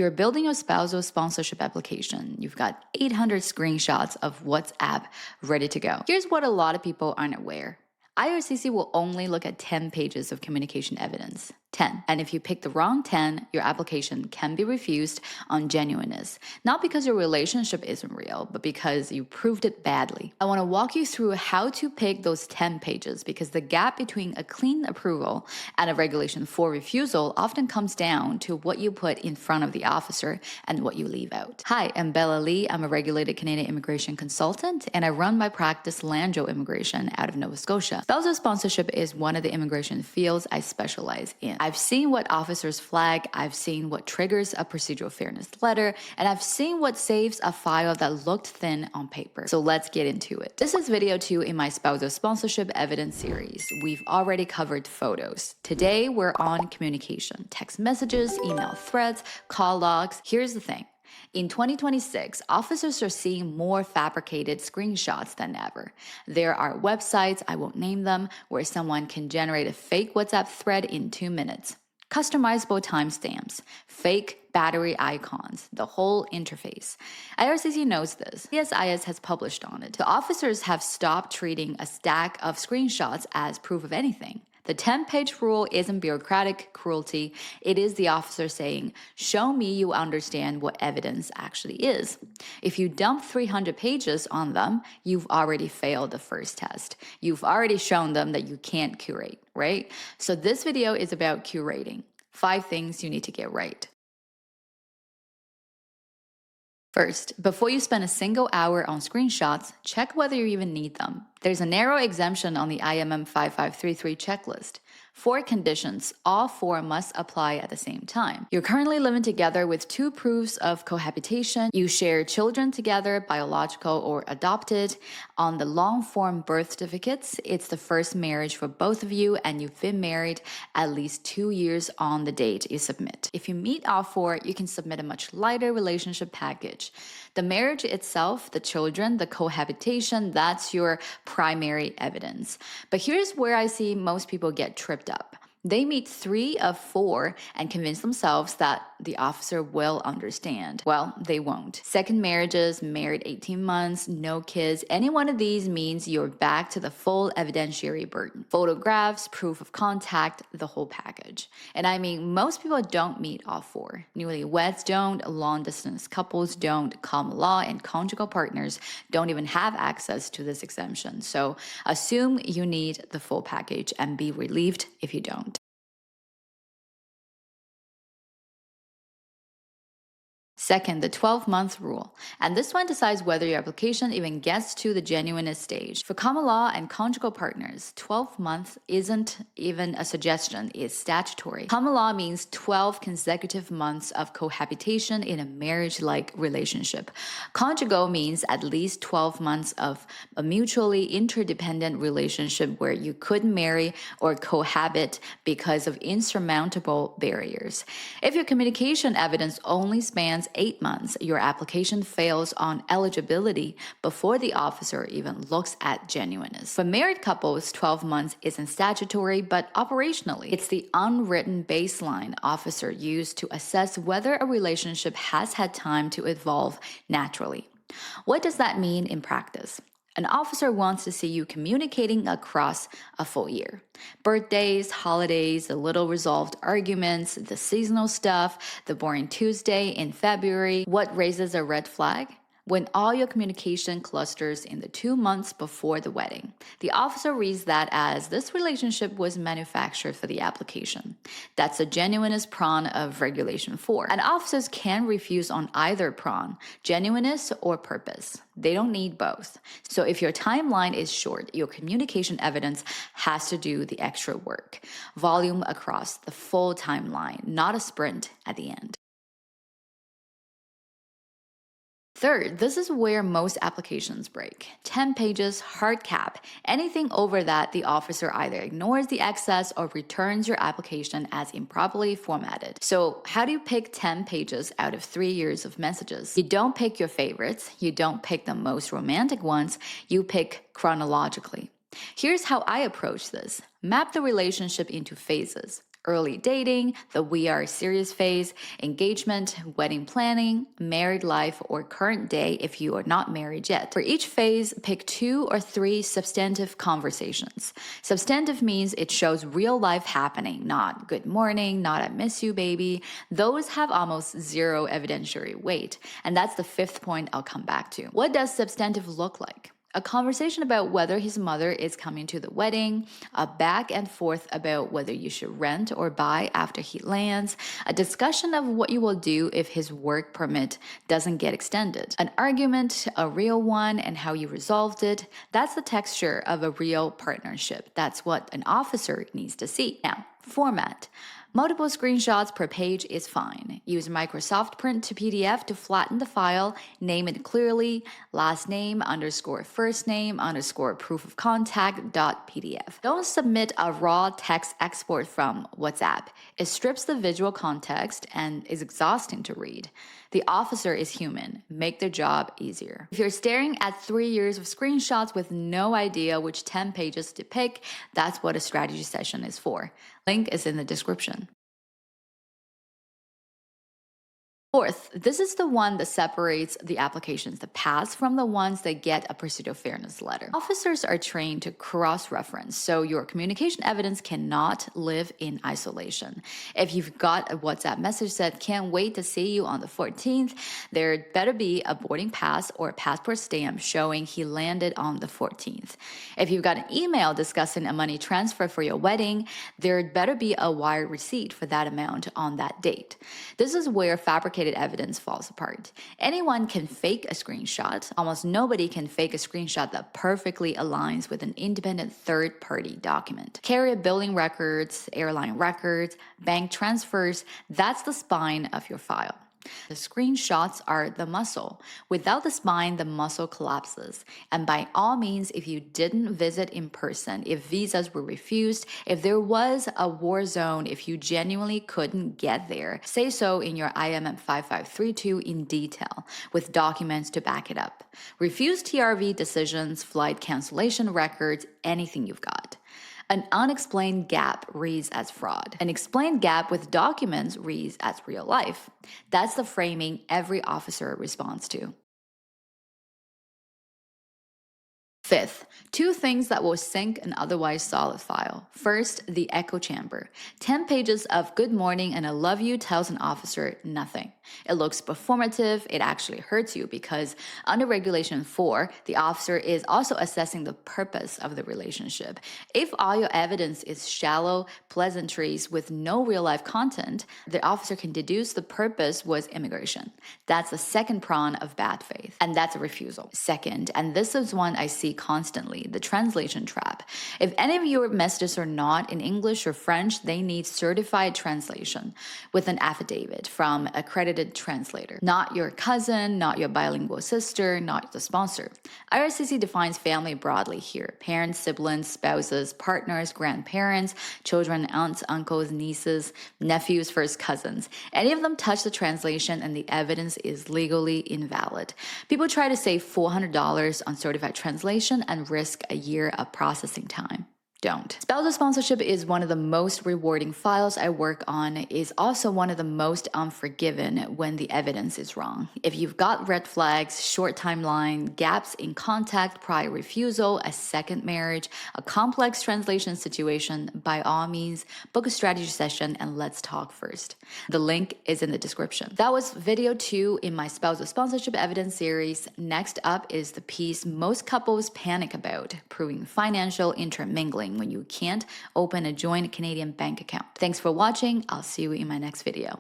You're building your spousal sponsorship application. You've got 800 screenshots of WhatsApp ready to go. Here's what a lot of people aren't aware. IRCC will only look at 10 pages of communication evidence. 10. And if you pick the wrong 10, your application can be refused on genuineness. Not because your relationship isn't real, but because you proved it badly. I want to walk you through how to pick those 10 pages because the gap between a clean approval and a Regulation 4 refusal often comes down to what you put in front of the officer and what you leave out. Hi, I'm Bella Lee. I'm a regulated Canadian immigration consultant, and I run my practice Lanjo Immigration out of Nova Scotia. Spousal sponsorship is one of the immigration fields I specialize in. I've seen what officers flag, I've seen what triggers a procedural fairness letter, and I've seen what saves a file that looked thin on paper. So let's get into it. This is video 2 in my spousal sponsorship evidence series. We've already covered photos. Today we're on communication, text messages, email threads, call logs. Here's the thing. In 2026, officers are seeing more fabricated screenshots than ever. There are websites, I won't name them, where someone can generate a fake WhatsApp thread in 2 minutes. Customizable timestamps, fake battery icons, the whole interface. IRCC knows this. CSIS has published on it. The officers have stopped treating a stack of screenshots as proof of anything. The 10-page rule isn't bureaucratic cruelty. It is the officer saying, show me you understand what evidence actually is. If you dump 300 pages on them, you've already failed the first test. You've already shown them that you can't curate, right? So this video is about curating. 5 things you need to get right. First, before you spend a single hour on screenshots, check whether you even need them. There's a narrow exemption on the IMM 5533 checklist. 4 conditions, all 4 must apply at the same time. You're currently living together with 2 proofs of cohabitation. You share children together, biological or adopted. On the long-form birth certificates, it's the first marriage for both of you, and you've been married at least 2 years on the date you submit. If you meet all 4, you can submit a much lighter relationship package. The marriage itself, the children, the cohabitation, that's your primary evidence. But here's where I see most people get tripped up. They meet 3 of 4 and convince themselves that the officer will understand. Well, they won't. Second marriages, married 18 months, no kids, any one of these means you're back to the full evidentiary burden. Photographs, proof of contact, the whole package. And I mean, most people don't meet all 4. Newlyweds don't, long-distance couples don't, common law and conjugal partners don't even have access to this exemption. So assume you need the full package and be relieved if you don't. Second, the 12-month rule. And this one decides whether your application even gets to the genuineness stage. For common law and conjugal partners, 12 months isn't even a suggestion, it's statutory. Common law means 12 consecutive months of cohabitation in a marriage-like relationship. Conjugal means at least 12 months of a mutually interdependent relationship where you couldn't marry or cohabit because of insurmountable barriers. If your communication evidence only spans 8 months, your application fails on eligibility before the officer even looks at genuineness. For married couples, 12 months isn't statutory, but operationally, it's the unwritten baseline officer used to assess whether a relationship has had time to evolve naturally. What does that mean in practice? An officer wants to see you communicating across a full year. Birthdays, holidays, the little resolved arguments, the seasonal stuff, the boring Tuesday in February. What raises a red flag? When all your communication clusters in the 2 months before the wedding. The officer reads that as this relationship was manufactured for the application. That's the genuineness prong of Regulation 4. And officers can refuse on either prong, genuineness or purpose. They don't need both. So if your timeline is short, your communication evidence has to do the extra work. Volume across the full timeline, not a sprint at the end. Third, this is where most applications break. 10 pages, hard cap. Anything over that, the officer either ignores the excess or returns your application as improperly formatted. So how do you pick 10 pages out of 3 years of messages? You don't pick your favorites. You don't pick the most romantic ones. You pick chronologically. Here's how I approach this. Map the relationship into phases. early dating, the we are serious phase, engagement, wedding planning, married life, or current day if you are not married yet. For each phase, pick 2 or 3 substantive conversations. Substantive means it shows real life happening, not good morning, not I miss you, baby. Those have almost zero evidentiary weight. And that's the 5th point I'll come back to. What does substantive look like? A conversation about whether his mother is coming to the wedding, a back and forth about whether you should rent or buy after he lands, a discussion of what you will do if his work permit doesn't get extended, an argument, a real one, and how you resolved it. That's the texture of a real partnership. That's what an officer needs to see. Now, format. Multiple screenshots per page is fine. Use Microsoft Print to PDF to flatten the file, name it clearly, last name _ first name _ proof of contact .pdf. Don't submit a raw text export from WhatsApp. It strips the visual context and is exhausting to read. The officer is human. Make their job easier. If you're staring at 3 years of screenshots with no idea which 10 pages to pick, that's what a strategy session is for. Link is in the description. 4th, this is the one that separates the applications that pass from the ones that get a pursuit of fairness letter. Officers are trained to cross-reference, so your communication evidence cannot live in isolation. If you've got a WhatsApp message that can't wait to see you on the 14th, there better be a boarding pass or a passport stamp showing he landed on the 14th. If you've got an email discussing a money transfer for your wedding, there better be a wire receipt for that amount on that date. This is where fabricated evidence falls apart. Anyone can fake a screenshot. Almost nobody can fake a screenshot that perfectly aligns with an independent third-party document. Carrier billing records, airline records, bank transfers, that's the spine of your file. The screenshots are the muscle. Without the spine, the muscle collapses. And by all means, if you didn't visit in person, if visas were refused, if there was a war zone, if you genuinely couldn't get there, say so in your IMM 5532 in detail, with documents to back it up. Refused TRV decisions, flight cancellation records, anything you've got. An unexplained gap reads as fraud. An explained gap with documents reads as real life. That's the framing every officer responds to. 5th, 2 things that will sink an otherwise solid file. First, the echo chamber. 10 pages of good morning and I love you tells an officer nothing. It looks performative, it actually hurts you because under Regulation 4, the officer is also assessing the purpose of the relationship. If all your evidence is shallow pleasantries with no real-life content, the officer can deduce the purpose was immigration. That's the second prong of bad faith, and that's a refusal. Second, and this is one I see constantly, the translation trap. If any of your messages are not in English or French, they need certified translation with an affidavit from an accredited translator. Not your cousin, not your bilingual sister, not the sponsor. IRCC defines family broadly here. Parents, siblings, spouses, partners, grandparents, children, aunts, uncles, nieces, nephews, first cousins. Any of them touch the translation and the evidence is legally invalid. People try to save $400 on certified translation and risk a year of processing time. Don't. Spousal sponsorship is one of the most rewarding files I work on. It is also one of the most unforgiven when the evidence is wrong. If you've got red flags, short timeline, gaps in contact, prior refusal, a second marriage, a complex translation situation, by all means, book a strategy session and let's talk first. The link is in the description. That was video 2 in my spousal sponsorship evidence series. Next up is the piece most couples panic about, proving financial intermingling when you can't open a joint Canadian bank account. Thanks for watching. I'll see you in my next video.